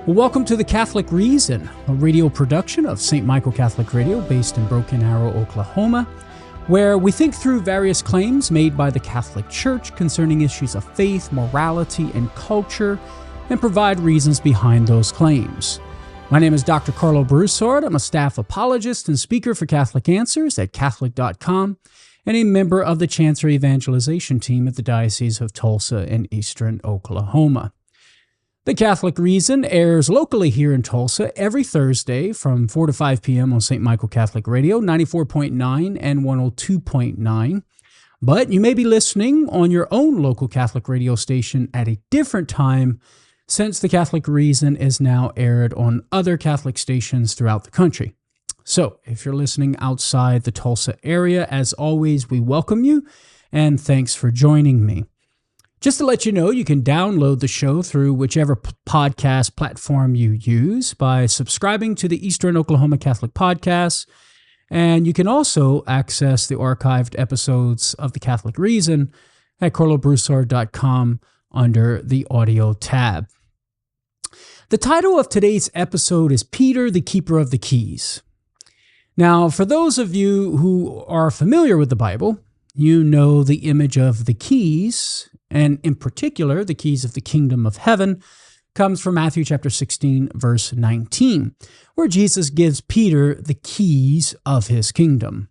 Well, welcome to The Catholic Reason, a radio production of St. Michael Catholic Radio based in Broken Arrow, Oklahoma, where we think through various claims made by the Catholic Church concerning issues of faith, morality, and culture, and provide reasons behind those claims. My name is Dr. Karlo Broussard. I'm a staff apologist and speaker for Catholic Answers at Catholic.com and a member of the Chancery Evangelization team at the Diocese of Tulsa in Eastern Oklahoma. The Catholic Reason airs locally here in Tulsa every Thursday from 4 to 5 p.m. on St. Michael Catholic Radio, 94.9 and 102.9. But you may be listening on your own local Catholic radio station at a different time, since The Catholic Reason is now aired on other Catholic stations throughout the country. So if you're listening outside the Tulsa area, as always, we welcome you, and thanks for joining me. Just to let you know, you can download the show through whichever podcast platform you use by subscribing to the Eastern Oklahoma Catholic Podcasts, and you can also access the archived episodes of The Catholic Reason at karlobroussard.com under the audio tab. The title of today's episode is Peter, the Keeper of the Keys. Now, for those of you who are familiar with the Bible, you know the image of the keys, and in particular, the keys of the kingdom of heaven, comes from Matthew chapter 16, verse 19, where Jesus gives Peter the keys of his kingdom.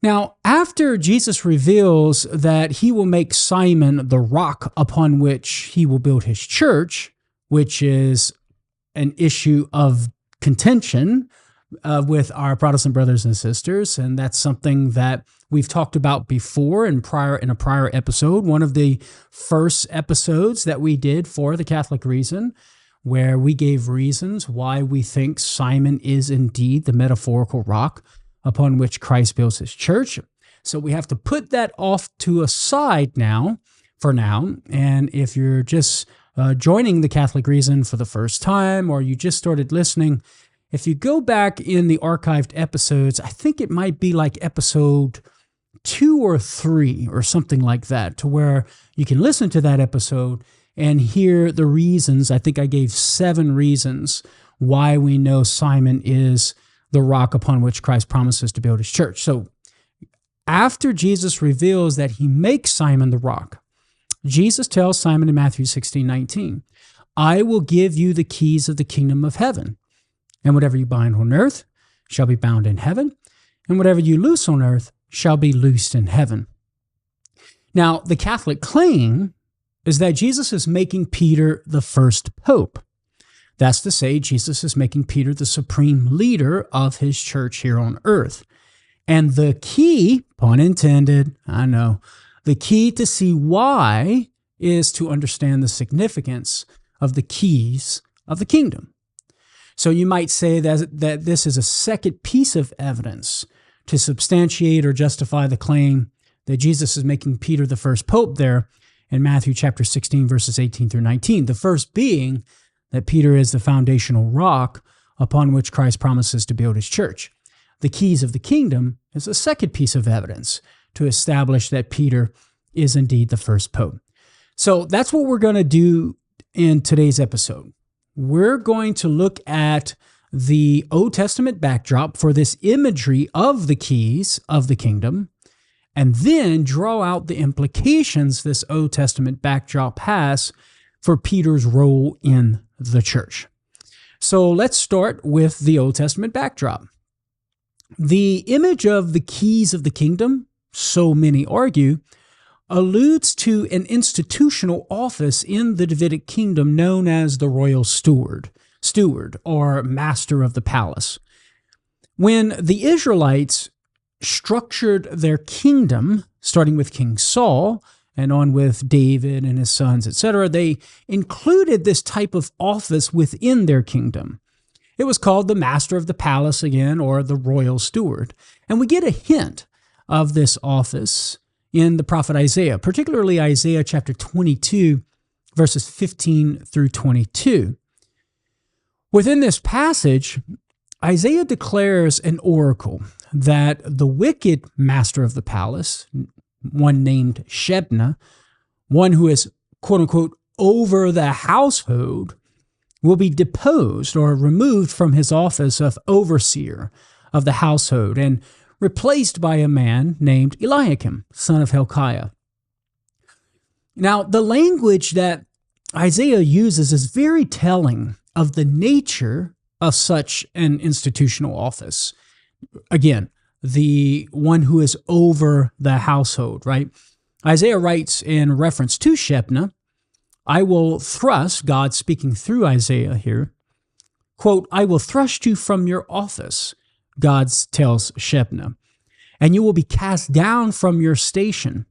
Now, after Jesus reveals that he will make Simon the rock upon which he will build his church, which is an issue of contention with our Protestant brothers and sisters, and that's something that we've talked about before in a prior episode, one of the first episodes that we did for The Catholic Reason, where we gave reasons why we think Simon is indeed the metaphorical rock upon which Christ builds his church. So we have to put that off to a side now, for now, and if you're just joining The Catholic Reason for the first time, or you just started listening, if you go back in the archived episodes, I think it might be like episode 2 or 3 or something like that, to where you can listen to that episode and hear the reasons. I think I gave 7 reasons why we know Simon is the rock upon which Christ promises to build his church. So after Jesus reveals that he makes Simon the rock, Jesus tells Simon in Matthew 16:19, I will give you the keys of the kingdom of heaven. And whatever you bind on earth shall be bound in heaven, and whatever you loose on earth shall be loosed in heaven. Now, the Catholic claim is that Jesus is making Peter the first pope. That's to say, Jesus is making Peter the supreme leader of his church here on earth. And the key, pun intended, I know, the key to see why is to understand the significance of the keys of the kingdom. So you might say that this is a second piece of evidence to substantiate or justify the claim that Jesus is making Peter the first pope there in Matthew chapter 16, verses 18 through 19. The first being that Peter is the foundational rock upon which Christ promises to build his church. The keys of the kingdom is a second piece of evidence to establish that Peter is indeed the first pope. So that's what we're going to do in today's episode. We're going to look at the Old Testament backdrop for this imagery of the keys of the kingdom, and then draw out the implications this Old Testament backdrop has for Peter's role in the church. So let's start with the Old Testament backdrop. The image of the keys of the kingdom, so many argue, alludes to an institutional office in the Davidic kingdom known as the royal steward or master of the palace. When the Israelites structured their kingdom, starting with King Saul and on with David and his sons, etc., they included this type of office within their kingdom. It was called the master of the palace again, or the royal steward. And we get a hint of this office in the prophet Isaiah, particularly Isaiah chapter 22, verses 15 through 22. Within this passage, Isaiah declares an oracle that the wicked master of the palace, one named Shebna, one who is, quote unquote, over the household, will be deposed or removed from his office of overseer of the household and replaced by a man named Eliakim, son of Hilkiah. Now, the language that Isaiah uses is very telling of the nature of such an institutional office. Again, the one who is over the household, right? Isaiah writes in reference to Shebna, I will thrust, God speaking through Isaiah here, quote, I will thrust you from your office, God tells Shebna, and you will be cast down from your station.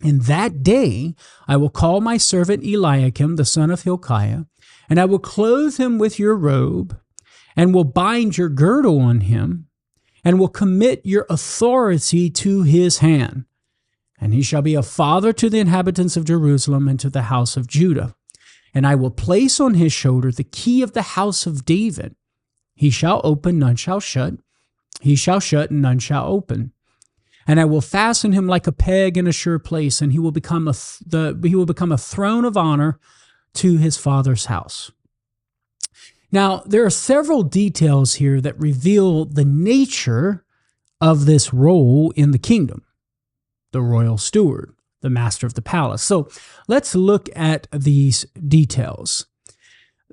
In that day I will call my servant Eliakim, the son of Hilkiah, and I will clothe him with your robe, and will bind your girdle on him, and will commit your authority to his hand. And he shall be a father to the inhabitants of Jerusalem and to the house of Judah. And I will place on his shoulder the key of the house of David. He shall open, none shall shut. He shall shut, and none shall open. And I will fasten him like a peg in a sure place, and he will become a throne of honor to his father's house. Now, there are several details here that reveal the nature of this role in the kingdom. The royal steward, the master of the palace. So let's look at these details.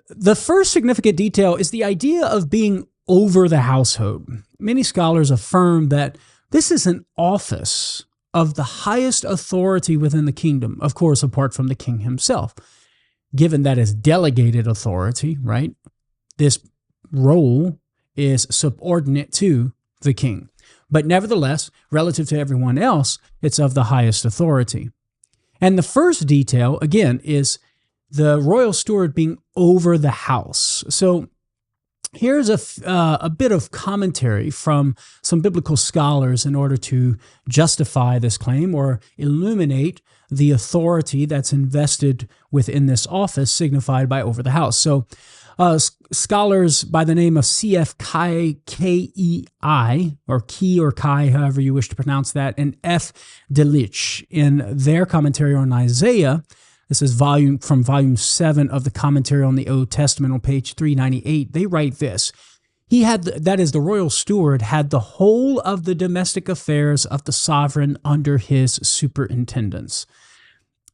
The first significant detail is the idea of being over the household. Many scholars affirm that this is an office of the highest authority within the kingdom, of course, apart from the king himself. Given that it's delegated authority, right? This role is subordinate to the king. But nevertheless, relative to everyone else, it's of the highest authority. And the first detail, again, is the royal steward being over the house. So here's a bit of commentary from some biblical scholars in order to justify this claim or illuminate the authority that's invested within this office signified by over the house. So scholars by the name of C.F. K.E.I., or Key or Kai, however you wish to pronounce that, and F. Delitzsch, in their commentary on Isaiah, this is volume 7 of the commentary on the Old Testament on page 398, they write this, that is, the royal steward had the whole of the domestic affairs of the sovereign under his superintendence,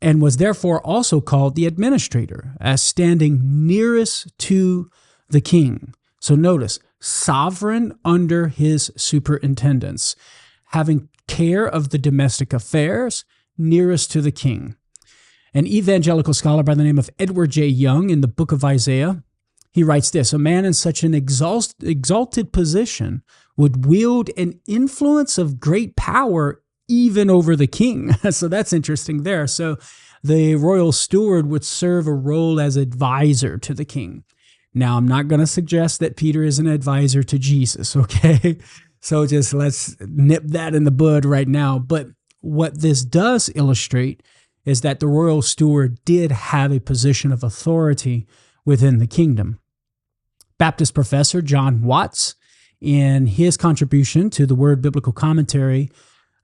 and was therefore also called the administrator, as standing nearest to the king. So notice, sovereign under his superintendence, having care of the domestic affairs, nearest to the king. An evangelical scholar by the name of Edward J. Young, in the book of Isaiah, he writes this, a man in such an exalted position would wield an influence of great power even over the king. So that's interesting there. So the royal steward would serve a role as advisor to the king. Now, I'm not going to suggest that Peter is an advisor to Jesus, okay? So just let's nip that in the bud right now. But what this does illustrate is that the royal steward did have a position of authority within the kingdom. Baptist professor John Watts, in his contribution to the Word Biblical Commentary,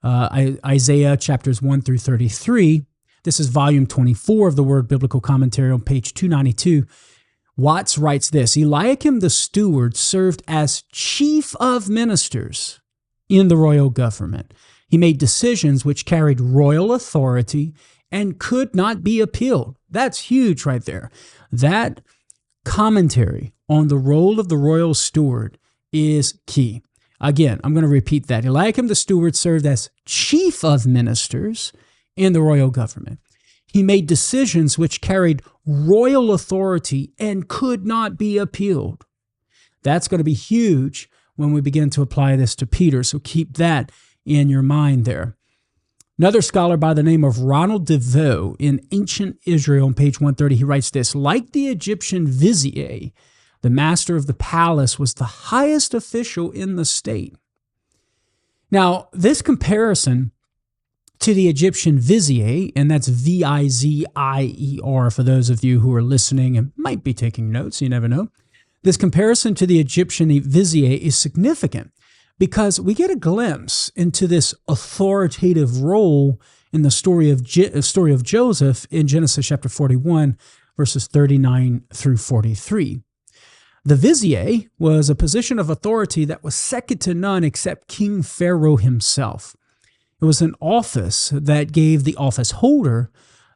Isaiah chapters 1 through 33, this is volume 24 of the Word Biblical Commentary on page 292, Watts writes this, Eliakim the steward served as chief of ministers in the royal government. He made decisions which carried royal authority and could not be appealed. That's huge right there. That commentary on the role of the royal steward is key. Again, I'm going to repeat that. Eliakim the steward served as chief of ministers in the royal government. He made decisions which carried royal authority and could not be appealed. That's going to be huge when we begin to apply this to Peter, so keep that in your mind there. Another scholar by the name of Ronald DeVoe in Ancient Israel on page 130, he writes this, like the Egyptian vizier, the master of the palace was the highest official in the state. Now, this comparison to the Egyptian vizier, and that's V-I-Z-I-E-R for those of you who are listening and might be taking notes, you never know. This comparison to the Egyptian vizier is significant because we get a glimpse into this authoritative role in the story of Joseph in Genesis chapter 41, verses 39 through 43. The vizier was a position of authority that was second to none except King Pharaoh himself. It was an office that gave the office holder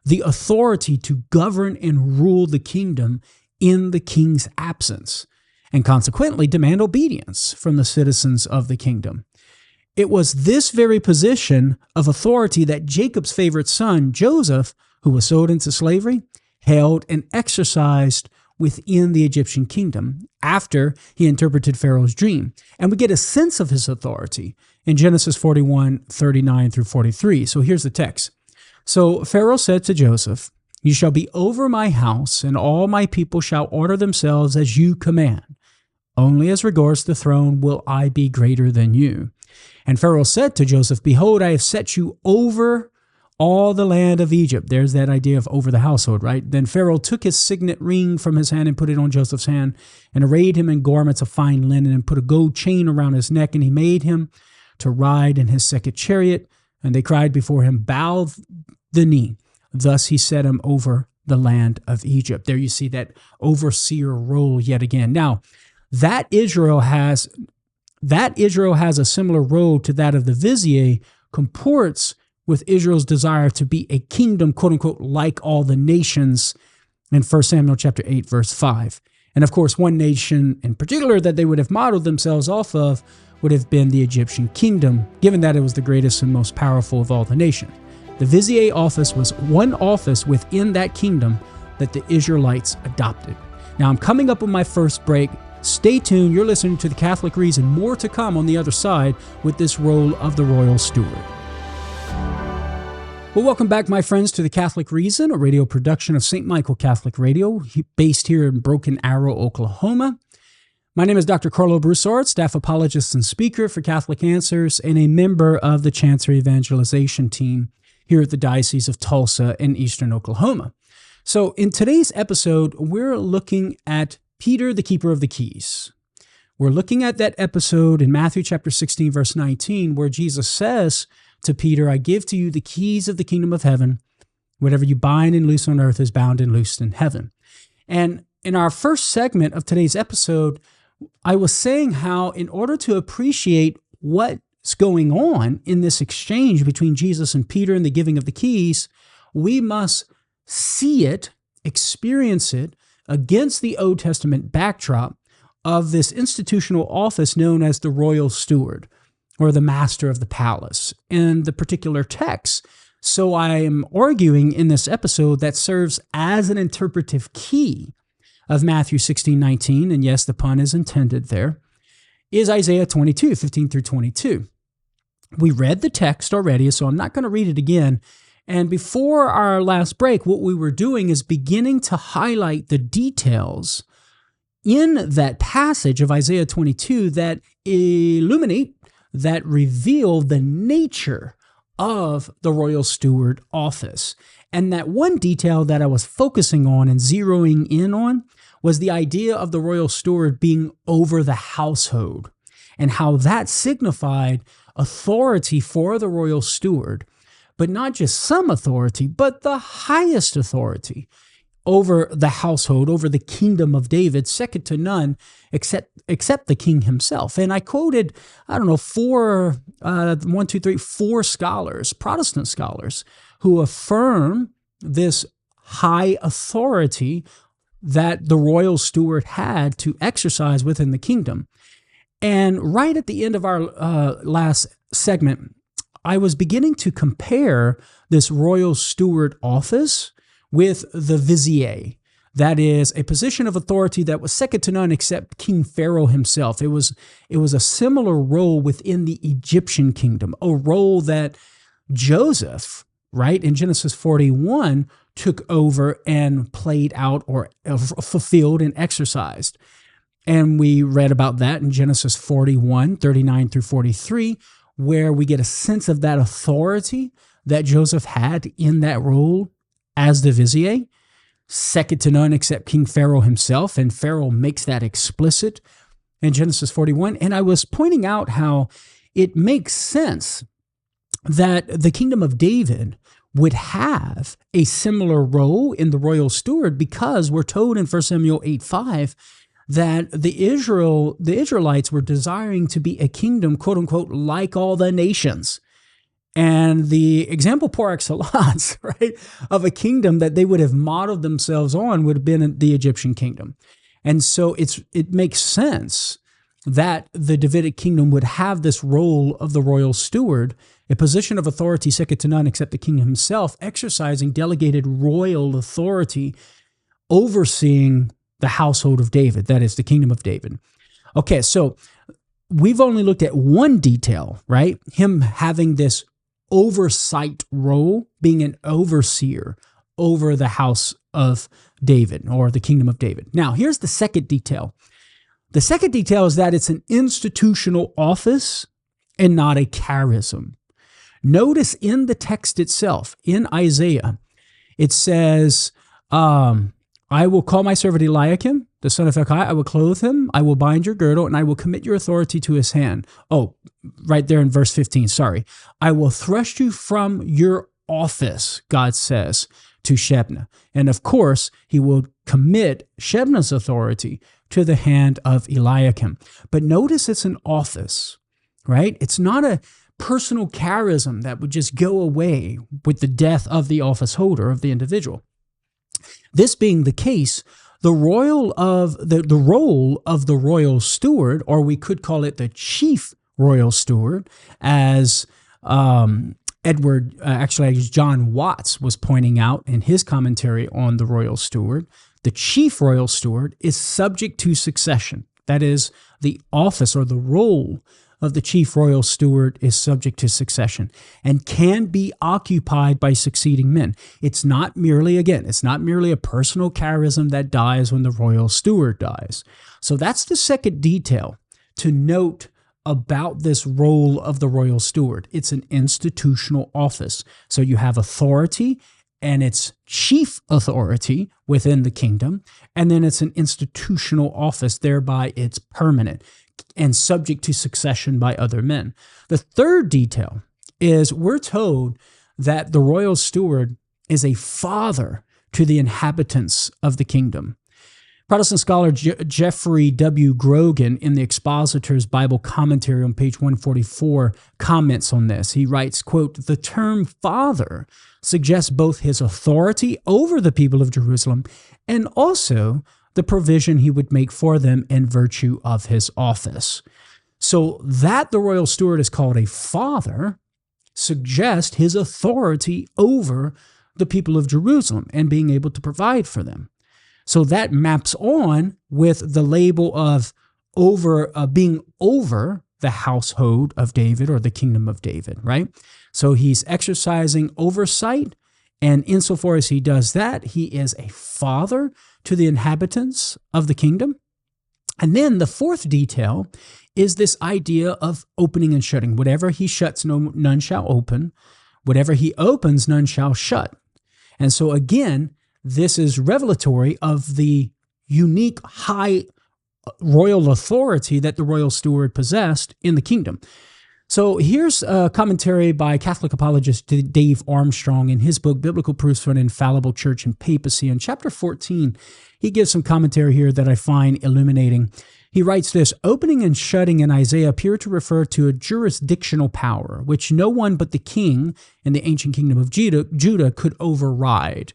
the authority to govern and rule the kingdom in the king's absence, and consequently demand obedience from the citizens of the kingdom. It was this very position of authority that Jacob's favorite son, Joseph, who was sold into slavery, held and exercised within the Egyptian kingdom after he interpreted Pharaoh's dream. And we get a sense of his authority in Genesis 41, 39 through 43. So here's the text. So Pharaoh said to Joseph, "You shall be over my house, and all my people shall order themselves as you command. Only as regards the throne will I be greater than you." And Pharaoh said to Joseph, "Behold, I have set you over all the land of Egypt." There's that idea of over the household, right? Then Pharaoh took his signet ring from his hand and put it on Joseph's hand, and arrayed him in garments of fine linen, and put a gold chain around his neck, and he made him to ride in his second chariot. And they cried before him, "Bow the knee." Thus he set him over the land of Egypt. There you see that overseer role yet again. Now, that Israel has a similar role to that of the vizier, comports with Israel's desire to be a kingdom, quote unquote, like all the nations in 1 Samuel chapter 8, verse 5. And of course, one nation in particular that they would have modeled themselves off of would have been the Egyptian kingdom, given that it was the greatest and most powerful of all the nations. The vizier office was one office within that kingdom that the Israelites adopted. Now, I'm coming up on my first break. Stay tuned. You're listening to The Catholic Reason. More to come on the other side with this role of the royal steward. Well, welcome back, my friends, to The Catholic Reason, a radio production of St. Michael Catholic Radio, based here in Broken Arrow, Oklahoma. My name is Dr. Karlo Broussard, staff apologist and speaker for Catholic Answers, and a member of the Chancery Evangelization team here at the Diocese of Tulsa in eastern Oklahoma. So in today's episode, we're looking at Peter, the keeper of the keys. We're looking at that episode in Matthew chapter 16, verse 19, where Jesus says to Peter, "I give to you the keys of the kingdom of heaven. Whatever you bind and loose on earth is bound and loosed in heaven." And in our first segment of today's episode, I was saying how in order to appreciate what's going on in this exchange between Jesus and Peter and the giving of the keys, we must see it, experience it against the Old Testament backdrop of this institutional office known as the royal steward, or the master of the palace, in the particular text. So I am arguing in this episode that serves as an interpretive key of Matthew 16:19, and yes, the pun is intended there, is Isaiah 22, 15 through 22. We read the text already, so I'm not going to read it again. And before our last break, what we were doing is beginning to highlight the details in that passage of Isaiah 22 that illuminate, that reveal the nature of the royal steward office. And that one detail that I was focusing on and zeroing in on was the idea of the royal steward being over the household, and how that signified authority for the royal steward, but not just some authority, but the highest authority over the household, over the kingdom of David, second to none except the king himself. And I quoted, four scholars, Protestant scholars, who affirm this high authority that the royal steward had to exercise within the kingdom. And right at the end of our last segment, I was beginning to compare this royal steward office with the vizier. That is a position of authority that was second to none except King Pharaoh himself. It was a similar role within the Egyptian kingdom, a role that Joseph, right, in Genesis 41, took over and played out or fulfilled and exercised. And we read about that in Genesis 41, 39 through 43, where we get a sense of that authority that Joseph had in that role as the vizier, second to none except King Pharaoh himself, and Pharaoh makes that explicit in Genesis 41. And I was pointing out how it makes sense that the kingdom of David would have a similar role in the royal steward, because we're told in 1 Samuel 8:5 that the Israelites were desiring to be a kingdom, quote unquote, like all the nations. And the example par excellence, right, of a kingdom that they would have modeled themselves on would have been the Egyptian kingdom. And so it makes sense that the Davidic kingdom would have this role of the royal steward, a position of authority second to none except the king himself, exercising delegated royal authority, overseeing the household of David, that is the kingdom of David. Okay, so we've only looked at one detail, right? Him having this oversight role, being an overseer over the house of David or the kingdom of David. Now, here's the second detail. The second detail is that it's an institutional office and not a charism. Notice in the text itself, in Isaiah, it says, I will call my servant Eliakim, the son of Hilkiah, I will clothe him, I will bind your girdle, and I will commit your authority to his hand. Oh, right there in verse 15, sorry. I will thrust you from your office, God says, to Shebna. And of course, he will commit Shebna's authority to the hand of Eliakim. But notice it's an office, right? It's not a personal charism that would just go away with the death of the office holder, of the individual. This being the case, the role of the royal steward, or we could call it the chief royal steward, as John Watts was pointing out in his commentary on the royal steward, the chief royal steward is subject to succession. That is, the office or the role of the chief royal steward is subject to succession and can be occupied by succeeding men. It's not merely a personal charism that dies when the royal steward dies. So that's the second detail to note about this role of the royal steward. It's an institutional office. So you have authority, and it's chief authority within the kingdom, and then it's an institutional office, thereby it's permanent and subject to succession by other men. The third detail is we're told that the royal steward is a father to the inhabitants of the kingdom. Protestant scholar Jeffrey W. Grogan, in the Expositor's Bible Commentary on page 144, comments on this. He writes, quote, "The term father suggests both his authority over the people of Jerusalem and also the provision he would make for them in virtue of his office." So that the royal steward is called a father suggests his authority over the people of Jerusalem and being able to provide for them. So that maps on with the label of being over the household of David or the kingdom of David, right? So he's exercising oversight, and insofar as he does that, he is a father to the inhabitants of the kingdom. And then the fourth detail is this idea of opening and shutting. Whatever he shuts, none shall open. Whatever he opens, none shall shut. And so again, this is revelatory of the unique high royal authority that the royal steward possessed in the kingdom. So here's a commentary by Catholic apologist Dave Armstrong in his book, Biblical Proofs for an Infallible Church and Papacy. In chapter 14, he gives some commentary here that I find illuminating. He writes this: "Opening and shutting in Isaiah appear to refer to a jurisdictional power, which no one but the king in the ancient kingdom of Judah could override.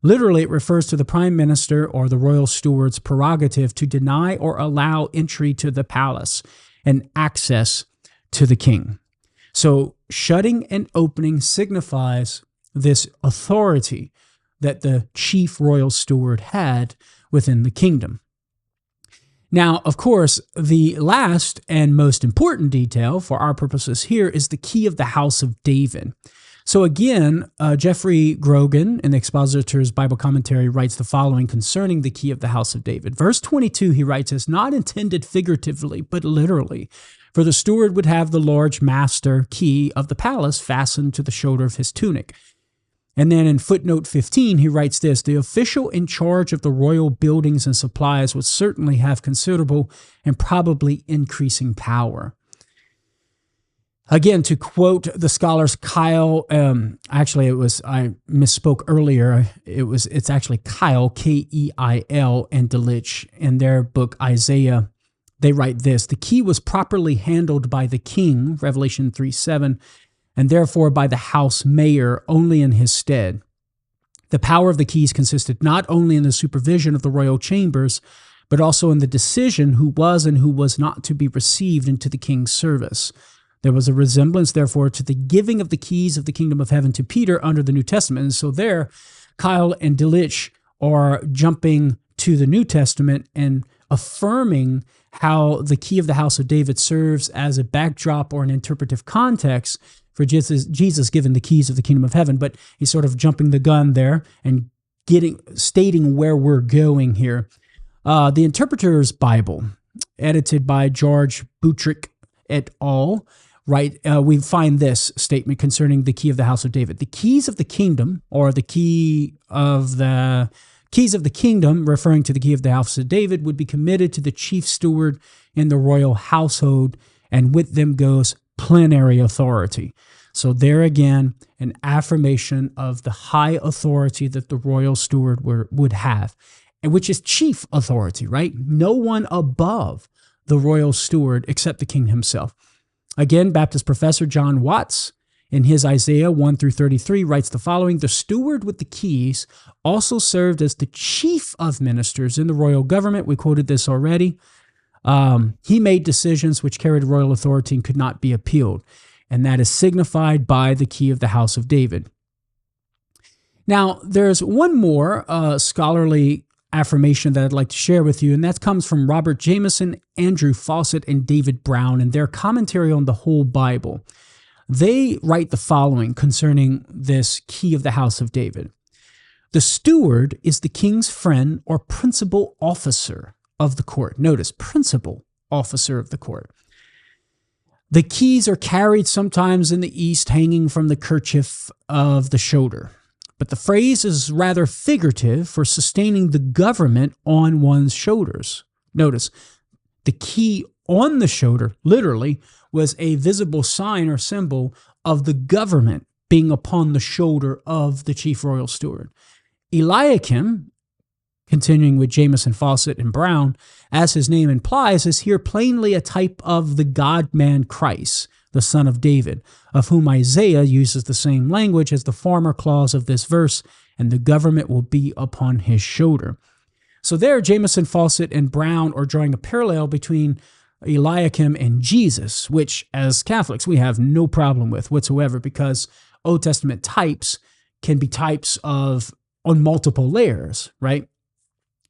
Literally, it refers to the prime minister or the royal steward's prerogative to deny or allow entry to the palace and access to the king." So shutting and opening signifies this authority that the chief royal steward had within the kingdom. Now, of course, the last and most important detail for our purposes here is the key of the house of David. So again, Jeffrey Grogan in the Expositor's Bible Commentary writes the following concerning the key of the house of David. Verse 22, he writes, is not intended figuratively, but literally. For the steward would have the large master key of the palace fastened to the shoulder of his tunic. And then in footnote 15, he writes this: the official in charge of the royal buildings and supplies would certainly have considerable and probably increasing power. Again, to quote the scholars Kyle, actually I misspoke earlier. It's actually Kyle, Keil, and Delitzsch in their book Isaiah. They write this: the key was properly handled by the king, Revelation 3:7, and therefore by the house mayor only in his stead. The power of the keys consisted not only in the supervision of the royal chambers, but also in the decision who was and who was not to be received into the king's service. There was a resemblance, therefore, to the giving of the keys of the kingdom of heaven to Peter under the New Testament. And so there, Kyle and Delitzsch are jumping to the New Testament and affirming how the key of the house of David serves as a backdrop or an interpretive context for Jesus given the keys of the kingdom of heaven. But he's sort of jumping the gun there and stating where we're going here. The Interpreter's Bible, edited by George Boutrick et al., right, we find this statement concerning the key of the house of David. The keys of the kingdom, or the keys of the kingdom, referring to the key of the house of David, would be committed to the chief steward in the royal household, and with them goes plenary authority. So there again, an affirmation of the high authority that the royal steward would have, and which is chief authority, right? No one above the royal steward except the king himself. Again, Baptist professor John Watts, in his Isaiah 1-33, writes the following: the steward with the keys also served as the chief of ministers in the royal government. We quoted this already. He made decisions which carried royal authority and could not be appealed, and that is signified by the key of the house of David. Now, there's one more scholarly affirmation that I'd like to share with you, and that comes from Robert Jameson, Andrew Fawcett, and David Brown in their commentary on the whole Bible. They write the following concerning this key of the house of David. The steward is the king's friend or principal officer of the court. Notice, principal officer of the court. The keys are carried sometimes in the East hanging from the kerchief of the shoulder. But the phrase is rather figurative for sustaining the government on one's shoulders. Notice, the key on the shoulder, literally, was a visible sign or symbol of the government being upon the shoulder of the chief royal steward. Eliakim, continuing with Jameson, Fawcett, and Brown, as his name implies, is here plainly a type of the God-man Christ, the son of David, of whom Isaiah uses the same language as the former clause of this verse, and the government will be upon his shoulder. So there, Jameson, Fawcett, and Brown are drawing a parallel between Eliakim and Jesus, which as Catholics we have no problem with whatsoever, because Old Testament types can be types of on multiple layers, right?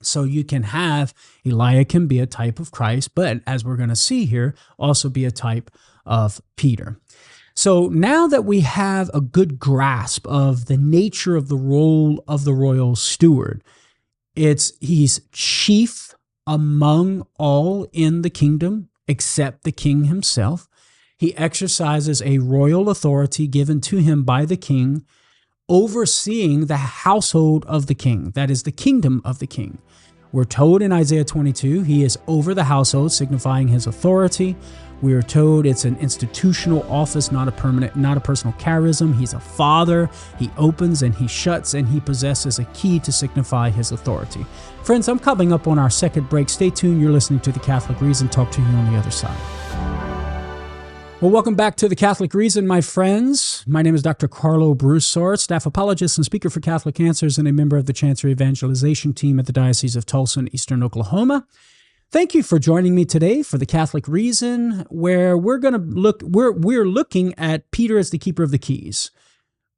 So you can have Eliakim be a type of Christ, but as we're going to see here, also be a type of Peter. So now that we have a good grasp of the nature of the role of the royal steward, he's chief among all in the kingdom except the king himself. He exercises a royal authority given to him by the king, overseeing the household of the king, that is the kingdom of the king. We're told in Isaiah 22, he is over the household, signifying his authority. We are told it's an institutional office, not a personal charism. He's a father. He opens and he shuts, and he possesses a key to signify his authority. Friends, I'm coming up on our second break. Stay tuned. You're listening to The Catholic Reason. Talk to you on the other side. Well, welcome back to The Catholic Reason, my friends. My name is Dr. Karlo Broussard, staff apologist and speaker for Catholic Answers, and a member of the Chancery Evangelization Team at the Diocese of Tulsa in Eastern Oklahoma. Thank you for joining me today for The Catholic Reason, where we're looking at Peter as the keeper of the keys,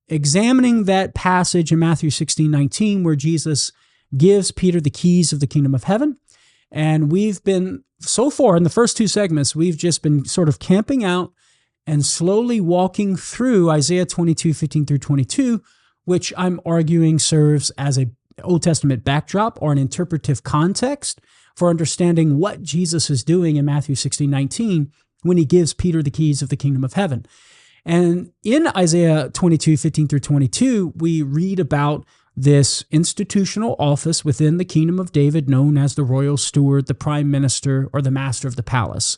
examining that passage in Matthew 16:19, where Jesus gives Peter the keys of the kingdom of heaven. And we've been, so far in the first two segments, we've just been sort of camping out and slowly walking through Isaiah 22:15-22, which I'm arguing serves as an Old Testament backdrop or an interpretive context for understanding what Jesus is doing in Matthew 16:19 when he gives Peter the keys of the kingdom of heaven. And in Isaiah 22:15-22, we read about this institutional office within the kingdom of David known as the royal steward, the prime minister, or the master of the palace.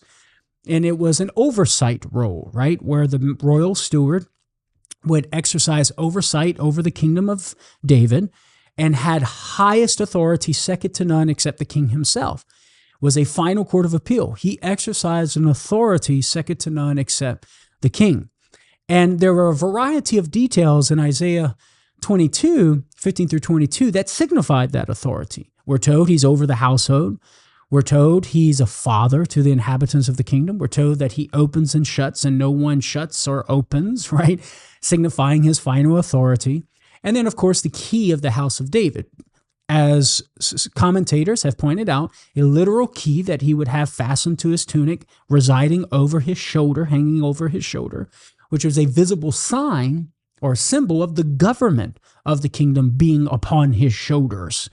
and it was an oversight role, right, where the royal steward would exercise oversight over the kingdom of David and had highest authority, second to none except the king himself. Was a final court of appeal. He exercised an authority second to none except the king. And there were a variety of details in Isaiah 22, 15 through 22, that signified that authority. We're told he's over the household. We're told he's a father to the inhabitants of the kingdom. We're told that he opens and shuts, and no one shuts or opens, right? Signifying his final authority. And then, of course, the key of the house of David. As commentators have pointed out, a literal key that he would have fastened to his tunic, residing over his shoulder, hanging over his shoulder, which was a visible sign or symbol of the government of the kingdom being upon his shoulders.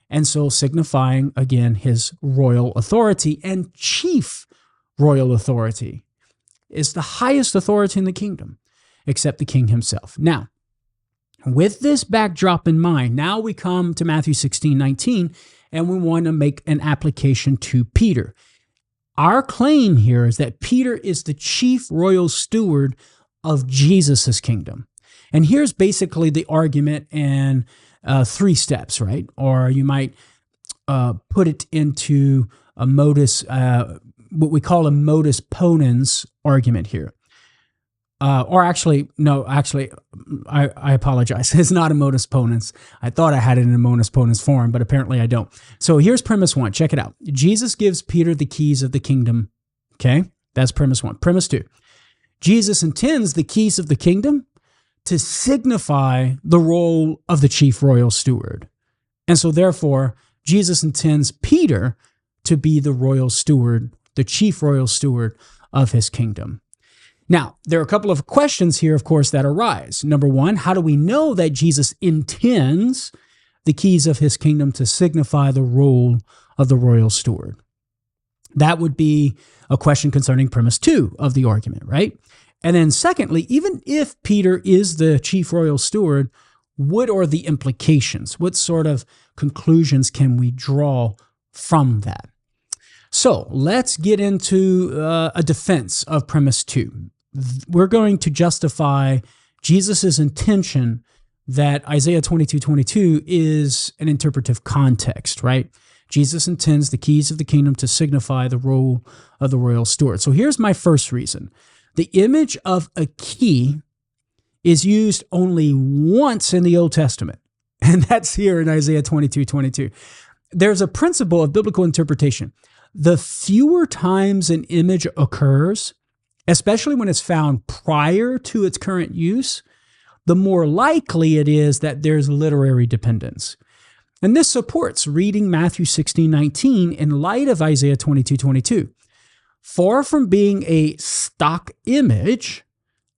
And so signifying, again, his royal authority and chief royal authority is the highest authority in the kingdom, except the king himself. Now, with this backdrop in mind, now we come to Matthew 16:19, and we want to make an application to Peter. Our claim here is that Peter is the chief royal steward of Jesus' kingdom. And here's basically the argument in 3 steps, right? Or you might put it into a modus, what we call a modus ponens argument here. I apologize. It's not a modus ponens. I thought I had it in a modus ponens form, but apparently I don't. So here's premise 1. Check it out. Jesus gives Peter the keys of the kingdom. Okay, that's premise 1. Premise 2. Jesus intends the keys of the kingdom to signify the role of the chief royal steward. And so therefore, Jesus intends Peter to be the royal steward, the chief royal steward of his kingdom. Now, there are a couple of questions here, of course, that arise. Number 1, how do we know that Jesus intends the keys of his kingdom to signify the role of the royal steward? That would be a question concerning premise 2 of the argument, right? And then secondly, even if Peter is the chief royal steward, what are the implications? What sort of conclusions can we draw from that? So let's get into a defense of premise 2. We're going to justify Jesus' intention that Isaiah 22:22 is an interpretive context, right? Jesus intends the keys of the kingdom to signify the role of the royal steward. So here's my first reason. The image of a key is used only once in the Old Testament, and that's here in Isaiah 22:22. There's a principle of biblical interpretation. The fewer times an image occurs, especially when it's found prior to its current use, the more likely it is that there's literary dependence. And this supports reading Matthew 16:19 in light of Isaiah 22:22. Far from being a stock image,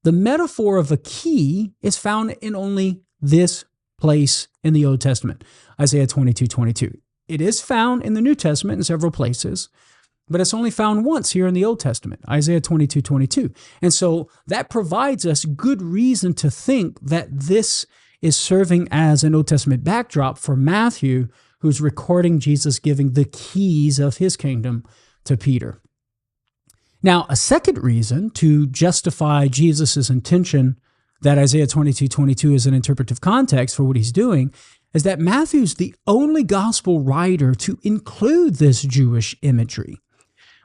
the metaphor of a key is found in only this place in the Old Testament, Isaiah 22:22. It is found in the New Testament in several places, but it's only found once here in the Old Testament, Isaiah 22:22. And so that provides us good reason to think that this is serving as an Old Testament backdrop for Matthew, who's recording Jesus giving the keys of his kingdom to Peter. Now, a second reason to justify Jesus' intention that Isaiah 22:22 is an interpretive context for what he's doing is that Matthew's the only gospel writer to include this Jewish imagery.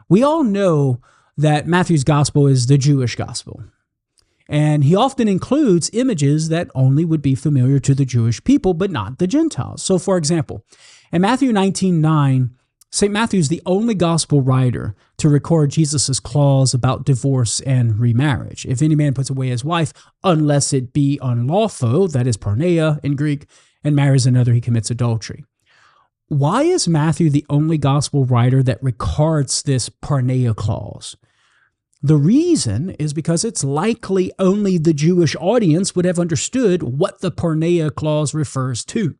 We all know that Matthew's gospel is the Jewish gospel, and he often includes images that only would be familiar to the Jewish people, but not the Gentiles. So, for example, in Matthew 19:9, St. Matthew is the only gospel writer to record Jesus' clause about divorce and remarriage. If any man puts away his wife, unless it be unlawful, that is porneia in Greek, and marries another, he commits adultery. Why is Matthew the only gospel writer that records this porneia clause? The reason is because it's likely only the Jewish audience would have understood what the porneia clause refers to.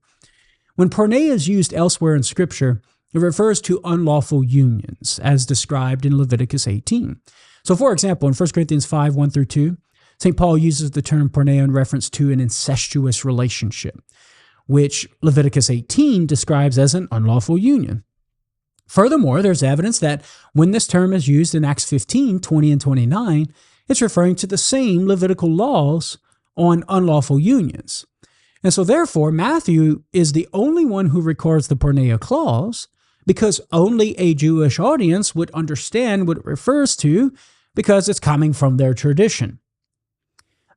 When porneia is used elsewhere in Scripture, it refers to unlawful unions, as described in Leviticus 18. So, for example, in 1 Corinthians 5, 1 through 2, St. Paul uses the term porneia in reference to an incestuous relationship, which Leviticus 18 describes as an unlawful union. Furthermore, there's evidence that when this term is used in Acts 15, 20 and 29, it's referring to the same Levitical laws on unlawful unions. And so therefore, Matthew is the only one who records the porneia clause because only a Jewish audience would understand what it refers to because it's coming from their tradition.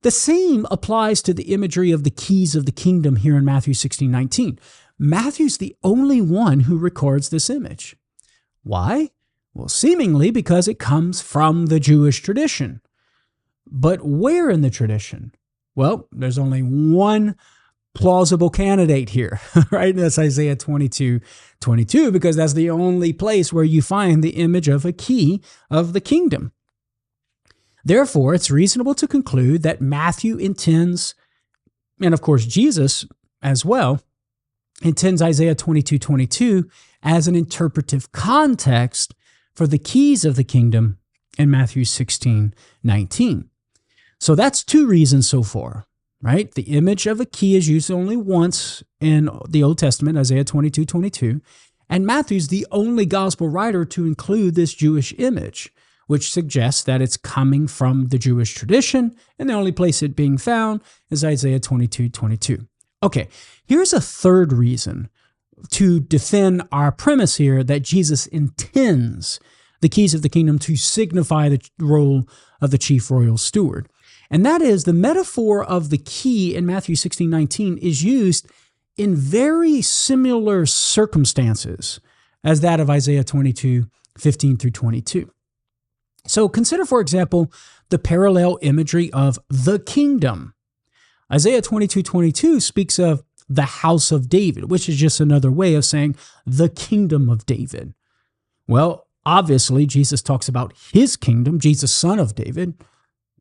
The same applies to the imagery of the keys of the kingdom here in Matthew 16:19. Matthew's the only one who records this image. Why? Well, seemingly because it comes from the Jewish tradition. But where in the tradition? Well, there's only one plausible candidate here, right? That's Isaiah 22:22, because that's the only place where you find the image of a key of the kingdom. Therefore, it's reasonable to conclude that Matthew intends, and of course Jesus as well, intends Isaiah 22:22 as an interpretive context for the keys of the kingdom in Matthew 16:19. So that's two reasons so far, right? The image of a key is used only once in the Old Testament, Isaiah 22:22, and Matthew's the only gospel writer to include this Jewish image, which suggests that it's coming from the Jewish tradition, and the only place it being found is Isaiah 22:22. Okay, here's a third reason to defend our premise here that Jesus intends the keys of the kingdom to signify the role of the chief royal steward. And that is the metaphor of the key in Matthew 16:19 is used in very similar circumstances as that of Isaiah 22:15 through 22. So consider, for example, the parallel imagery of the kingdom. Isaiah 22:22 speaks of the house of David, which is just another way of saying the kingdom of David. Well, obviously, Jesus talks about his kingdom, Jesus, son of David,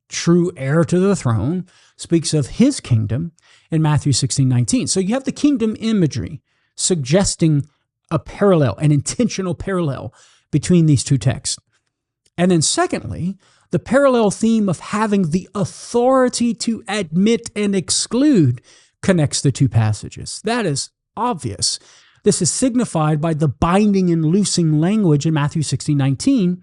true heir to the throne, speaks of his kingdom in Matthew 16:19. So you have the kingdom imagery suggesting a parallel, an intentional parallel between these two texts. And then secondly, the parallel theme of having the authority to admit and exclude connects the two passages. That is obvious. This is signified by the binding and loosing language in Matthew 16:19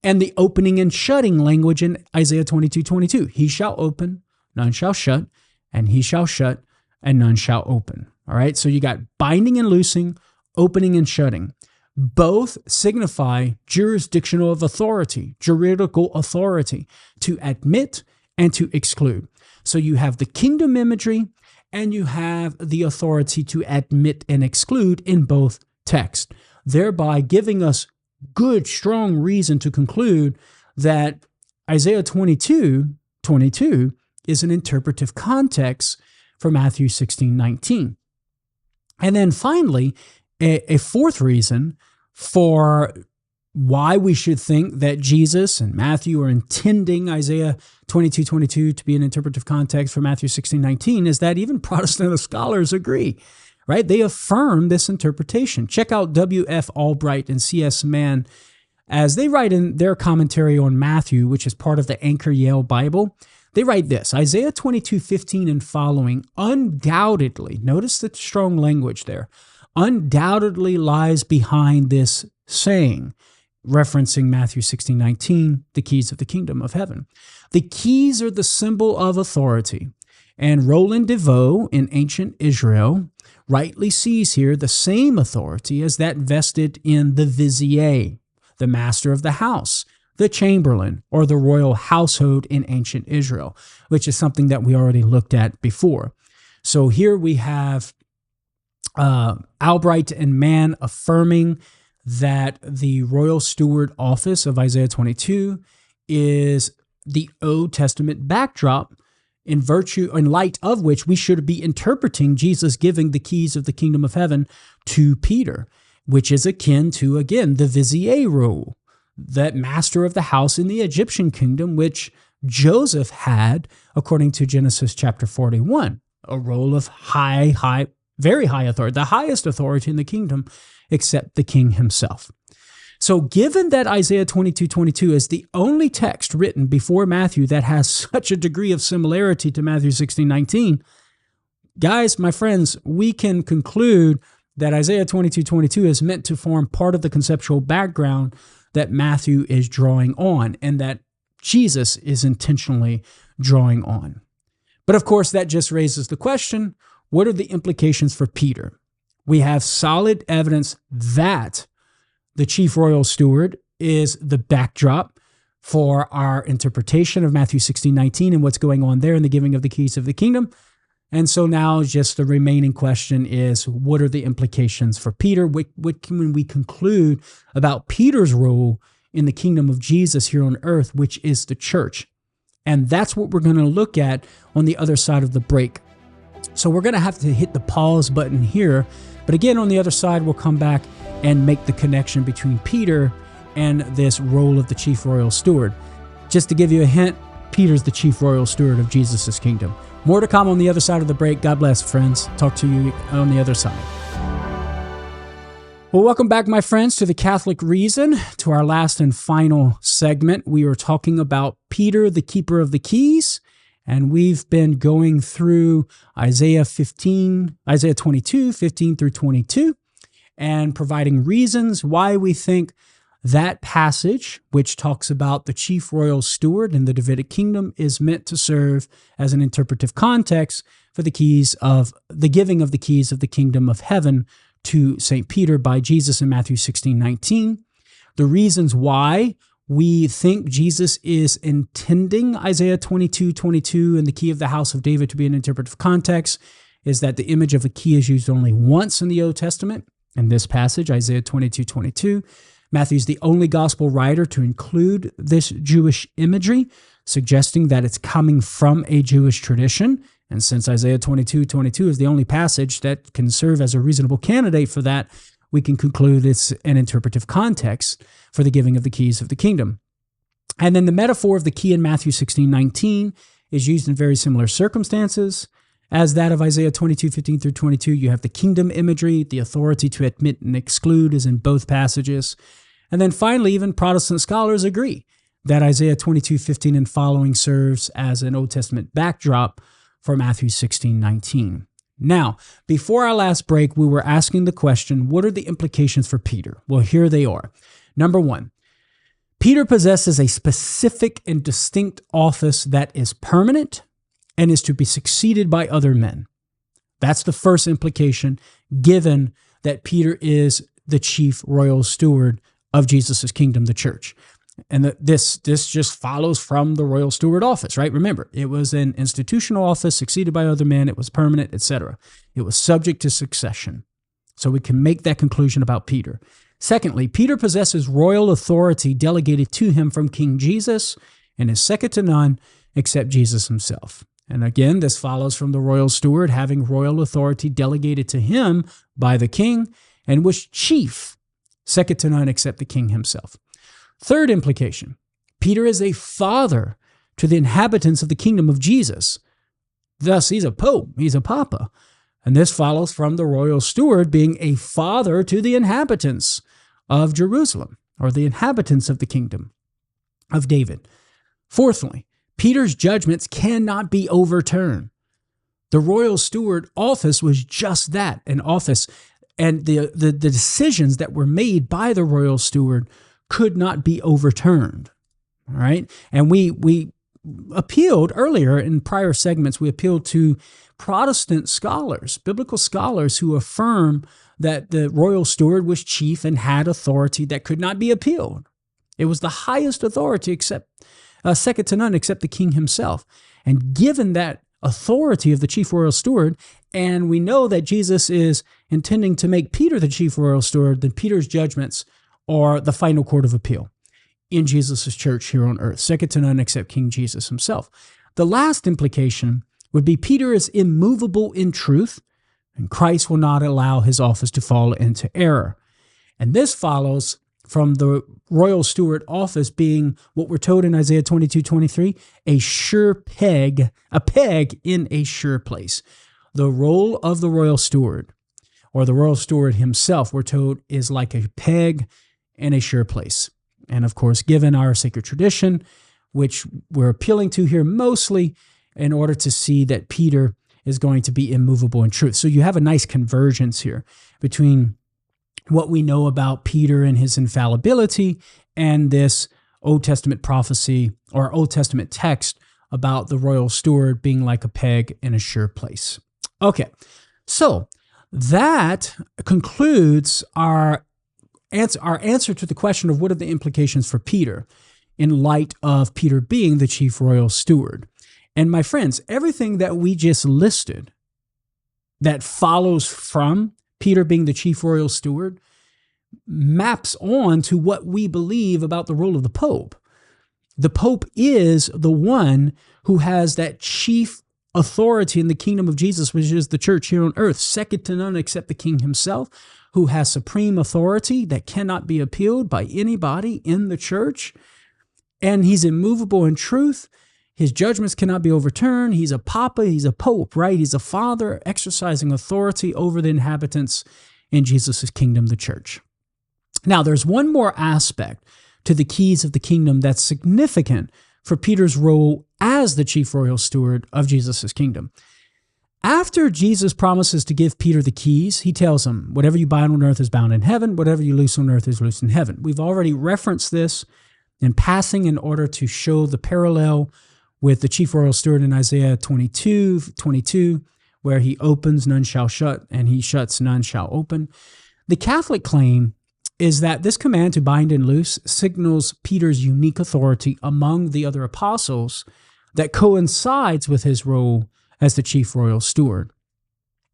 and the opening and shutting language in Isaiah 22:22. He shall open, none shall shut, and he shall shut, and none shall open. All right, so you got binding and loosing, opening and shutting. Both signify jurisdictional authority, juridical authority to admit and to exclude. So you have the kingdom imagery and you have the authority to admit and exclude in both texts, thereby giving us good, strong reason to conclude that Isaiah 22:22 is an interpretive context for Matthew 16:19. And then finally, a fourth reason for why we should think that Jesus and Matthew are intending Isaiah 22:22 to be an interpretive context for Matthew 16:19 is that even Protestant scholars agree, right? They affirm this interpretation. Check out W.F. Albright and C.S. Mann as they write in their commentary on Matthew, which is part of the Anchor Yale Bible. They write this: Isaiah 22:15 and following undoubtedly, notice the strong language there, undoubtedly lies behind this saying, referencing Matthew 16:19, the keys of the kingdom of heaven. The keys are the symbol of authority, and Roland DeVoe in ancient Israel rightly sees here the same authority as that vested in the vizier, the master of the house, the chamberlain, or the royal household in ancient Israel, which is something that we already looked at before. So here we have Albright and Mann affirming that the royal steward office of Isaiah 22 is the Old Testament backdrop in light of which we should be interpreting Jesus giving the keys of the kingdom of heaven to Peter, which is akin to, again, the vizier role, that master of the house in the Egyptian kingdom, which Joseph had, according to Genesis chapter 41, a role of very high authority, the highest authority in the kingdom, except the king himself. So given that Isaiah 22:22 is the only text written before Matthew that has such a degree of similarity to Matthew 16:19, guys, my friends, we can conclude that Isaiah 22:22 is meant to form part of the conceptual background that Matthew is drawing on, and that Jesus is intentionally drawing on. But of course, that just raises the question, what are the implications for Peter? We have solid evidence that the chief royal steward is the backdrop for our interpretation of Matthew 16:19 and what's going on there in the giving of the keys of the kingdom. And so now just the remaining question is, what are the implications for Peter? What can we conclude about Peter's role in the kingdom of Jesus here on earth, which is the church? And that's what we're going to look at on the other side of the break. So we're going to have to hit the pause button here. But again, on the other side, we'll come back and make the connection between Peter and this role of the chief royal steward. Just to give you a hint, Peter's the chief royal steward of Jesus' kingdom. More to come on the other side of the break. God bless, friends. Talk to you on the other side. Well, welcome back, my friends, to the Catholic Reason, to our last and final segment. We were talking about Peter, the keeper of the keys, and we've been going through Isaiah 22, 15 through 22, and providing reasons why we think that passage, which talks about the chief royal steward in the Davidic kingdom, is meant to serve as an interpretive context for the giving of the keys of the kingdom of heaven to St. Peter by Jesus in Matthew 16:19. The reasons why we think Jesus is intending Isaiah 22:22 and the key of the house of David to be an interpretive context is that the image of a key is used only once in the Old Testament. In this passage, Isaiah 22:22, Matthew's the only gospel writer to include this Jewish imagery, suggesting that it's coming from a Jewish tradition. And since Isaiah 22:22 is the only passage that can serve as a reasonable candidate for that, we can conclude it's an interpretive context for the giving of the keys of the kingdom. And then the metaphor of the key in Matthew 16:19 is used in very similar circumstances as that of Isaiah 22:15 through 22. You have the kingdom imagery, the authority to admit and exclude is in both passages. And then finally, even Protestant scholars agree that Isaiah 22:15 and following serves as an Old Testament backdrop for Matthew 16:19. Now, before our last break, we were asking the question, what are the implications for Peter? Well, here they are. Number one, Peter possesses a specific and distinct office that is permanent and is to be succeeded by other men. That's the first implication, given that Peter is the chief royal steward of Jesus' kingdom, the church. And this just follows from the royal steward office, right? Remember, it was an institutional office succeeded by other men. It was permanent, etc. It was subject to succession. So we can make that conclusion about Peter. Secondly, Peter possesses royal authority delegated to him from King Jesus and is second to none except Jesus himself. And again, this follows from the royal steward having royal authority delegated to him by the king and was chief, second to none except the king himself. Third implication, Peter is a father to the inhabitants of the kingdom of Jesus. Thus, he's a pope, he's a papa. And this follows from the royal steward being a father to the inhabitants of Jerusalem, or the inhabitants of the kingdom of David. Fourthly, Peter's judgments cannot be overturned. The royal steward office was just that, an office, and the decisions that were made by the royal steward could not be overturned. All right. And we appealed earlier in prior segments, we appealed to Protestant scholars, biblical scholars who affirm that the royal steward was chief and had authority that could not be appealed. It was the highest authority except second to none except the king himself. And given that authority of the chief royal steward, and we know that Jesus is intending to make Peter the chief royal steward, then Peter's judgments are the final court of appeal in Jesus' church here on earth, second to none except King Jesus himself. The last implication would be Peter is immovable in truth, and Christ will not allow his office to fall into error. And this follows from the royal steward office being what we're told in Isaiah 22:23, a sure peg, a peg in a sure place. The role of the royal steward, or the royal steward himself, we're told, is like a peg in a sure place. And of course, given our sacred tradition, which we're appealing to here mostly in order to see that Peter is going to be immovable in truth. So you have a nice convergence here between what we know about Peter and his infallibility and this Old Testament prophecy or Old Testament text about the royal steward being like a peg in a sure place. Okay, so that concludes our answer to the question of what are the implications for Peter in light of Peter being the chief royal steward. And my friends, everything that we just listed that follows from Peter being the chief royal steward maps on to what we believe about the role of the Pope. The Pope is the one who has that chief authority in the kingdom of Jesus, which is the church here on earth, second to none except the king himself, who has supreme authority that cannot be appealed by anybody in the church. And he's immovable in truth. His judgments cannot be overturned. He's a papa, he's a pope, right? He's a father exercising authority over the inhabitants in Jesus' kingdom, the church. Now, there's one more aspect to the keys of the kingdom that's significant for Peter's role as the chief royal steward of Jesus' kingdom. After Jesus promises to give Peter the keys, he tells him, whatever you bind on earth is bound in heaven, whatever you loose on earth is loosed in heaven. We've already referenced this in passing in order to show the parallel with the chief royal steward in Isaiah 22, where he opens, none shall shut, and he shuts, none shall open. The Catholic claim is that this command to bind and loose signals Peter's unique authority among the other apostles that coincides with his role as the chief royal steward.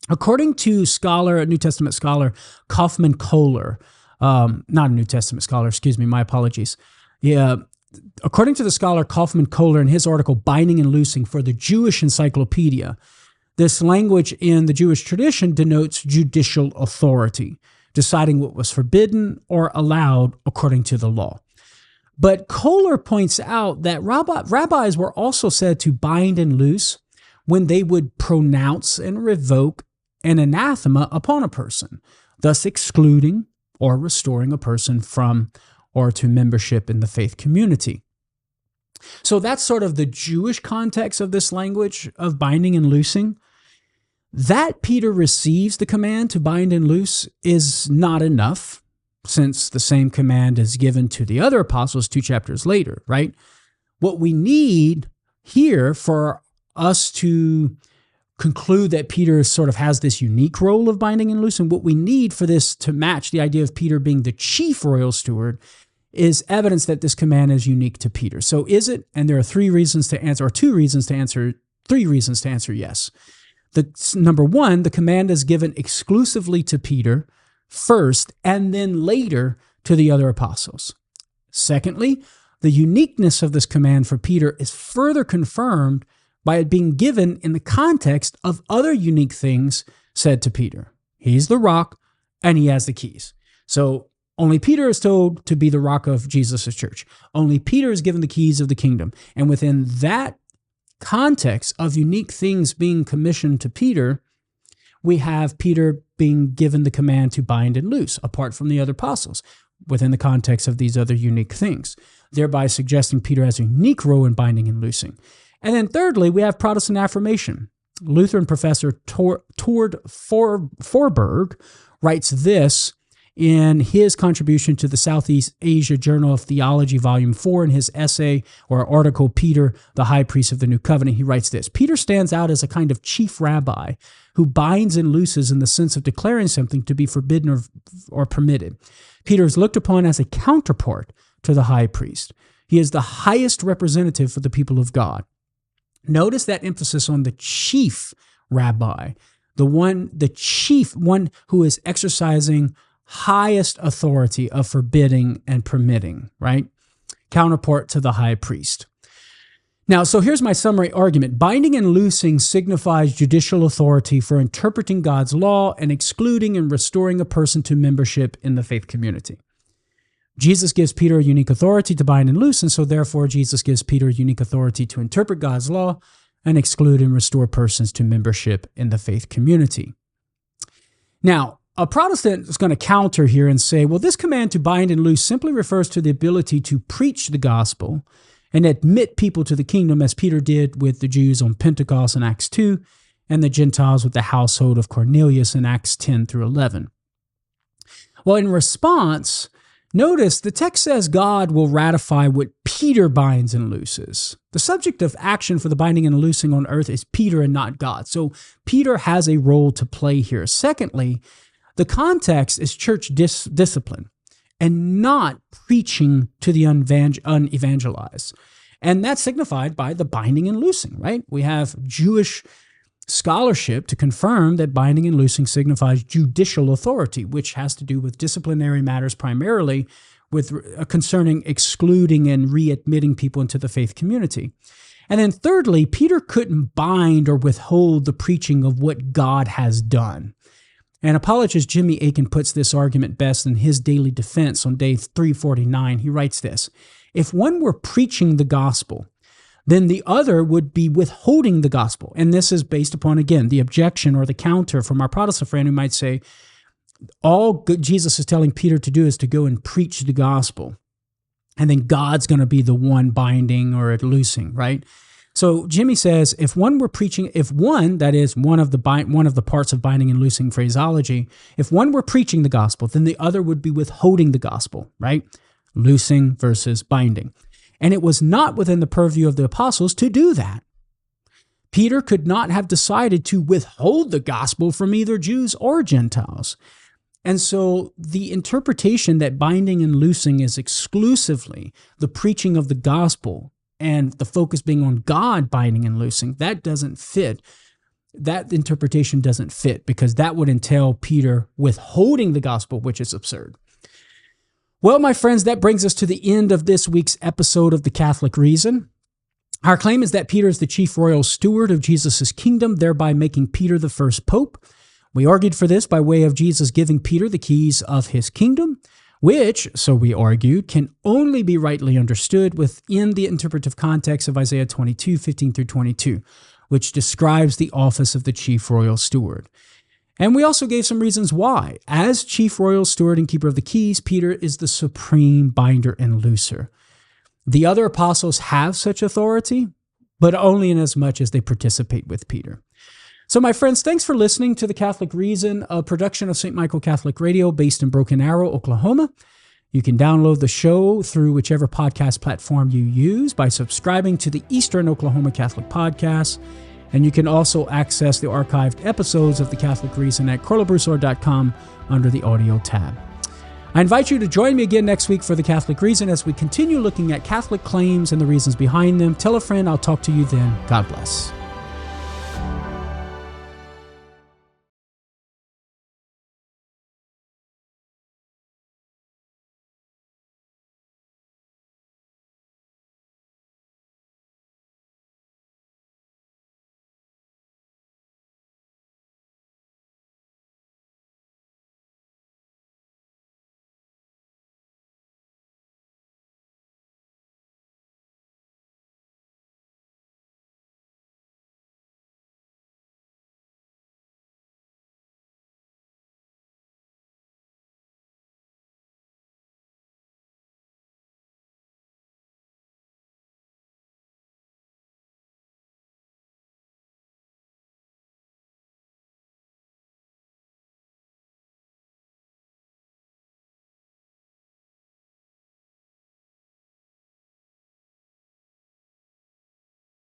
According to a New Testament scholar, Kaufman Kohler, not a New Testament scholar, excuse me, my apologies. Yeah, according to the scholar Kaufman Kohler in his article, Binding and Loosing for the Jewish Encyclopedia, this language in the Jewish tradition denotes judicial authority, deciding what was forbidden or allowed according to the law. But Kohler points out that rabbis were also said to bind and loose when they would pronounce and revoke an anathema upon a person, thus excluding or restoring a person from or to membership in the faith community. So that's sort of the Jewish context of this language of binding and loosing. That Peter receives the command to bind and loose is not enough, since the same command is given to the other apostles 2 chapters later, right? What we need here for us to conclude that Peter sort of has this unique role of binding and loosing, what we need for this to match the idea of Peter being the chief royal steward is evidence that this command is unique to Peter. So is it? And there are three reasons to answer yes. Number one, the command is given exclusively to Peter first and then later to the other apostles. Secondly, the uniqueness of this command for Peter is further confirmed by it being given in the context of other unique things said to Peter. He's the rock and he has the keys. So only Peter is told to be the rock of Jesus' church. Only Peter is given the keys of the kingdom. And within that context of unique things being commissioned to Peter, we have Peter being given the command to bind and loose, apart from the other apostles, within the context of these other unique things, thereby suggesting Peter has a unique role in binding and loosing. And then thirdly, we have Protestant affirmation. Lutheran professor Tord Forberg writes this in his contribution to the Southeast Asia Journal of Theology, Volume 4, in his essay or article, Peter, the High Priest of the New Covenant. He writes this: Peter stands out as a kind of chief rabbi who binds and looses in the sense of declaring something to be forbidden or permitted. Peter is looked upon as a counterpart to the high priest. He is the highest representative for the people of God. Notice that emphasis on the chief rabbi, the chief one who is exercising highest authority of forbidding and permitting, right? Counterpart to the high priest. Now, so here's my summary argument. Binding and loosing signifies judicial authority for interpreting God's law and excluding and restoring a person to membership in the faith community. Jesus gives Peter a unique authority to bind and loose, and so therefore Jesus gives Peter a unique authority to interpret God's law and exclude and restore persons to membership in the faith community. Now, a Protestant is going to counter here and say, well, this command to bind and loose simply refers to the ability to preach the gospel and admit people to the kingdom, as Peter did with the Jews on Pentecost in Acts 2, and the Gentiles with the household of Cornelius in Acts 10 through 11. Well, in response, notice the text says God will ratify what Peter binds and looses. The subject of action for the binding and loosing on earth is Peter and not God. So Peter has a role to play here. Secondly, the context is church discipline and not preaching to the unevangelized. And that's signified by the binding and loosing, right? We have Jewish scholarship to confirm that binding and loosing signifies judicial authority, which has to do with disciplinary matters primarily with concerning excluding and readmitting people into the faith community. And then thirdly, Peter couldn't bind or withhold the preaching of what God has done. And apologist Jimmy Akin puts this argument best in his daily defense on day 349. He writes this: if one were preaching the gospel, then the other would be withholding the gospel. And this is based upon, again, the objection or the counter from our Protestant friend who might say, all Jesus is telling Peter to do is to go and preach the gospel. And then God's going to be the one binding or loosing, right? So Jimmy says, if one, that is one of the parts of binding and loosing phraseology, if one were preaching the gospel, then the other would be withholding the gospel, right? Loosing versus binding. And it was not within the purview of the apostles to do that. Peter could not have decided to withhold the gospel from either Jews or Gentiles. And so the interpretation that binding and loosing is exclusively the preaching of the gospel and the focus being on God binding and loosing, that doesn't fit. That interpretation doesn't fit because that would entail Peter withholding the gospel, which is absurd. Well, my friends, that brings us to the end of this week's episode of The Catholic Reason. Our claim is that Peter is the chief royal steward of Jesus' kingdom, thereby making Peter the first pope. We argued for this by way of Jesus giving Peter the keys of his kingdom, which, so we argued, can only be rightly understood within the interpretive context of Isaiah 22, 15 through 22, which describes the office of the chief royal steward. And we also gave some reasons why. As chief royal steward and keeper of the keys, Peter is the supreme binder and looser. The other apostles have such authority, but only in as much as they participate with Peter. So my friends, thanks for listening to The Catholic Reason, a production of St. Michael Catholic Radio based in Broken Arrow, Oklahoma. You can download the show through whichever podcast platform you use by subscribing to the Eastern Oklahoma Catholic Podcast. And you can also access the archived episodes of The Catholic Reason at karlobroussard.com under the audio tab. I invite you to join me again next week for The Catholic Reason as we continue looking at Catholic claims and the reasons behind them. Tell a friend, I'll talk to you then. God bless.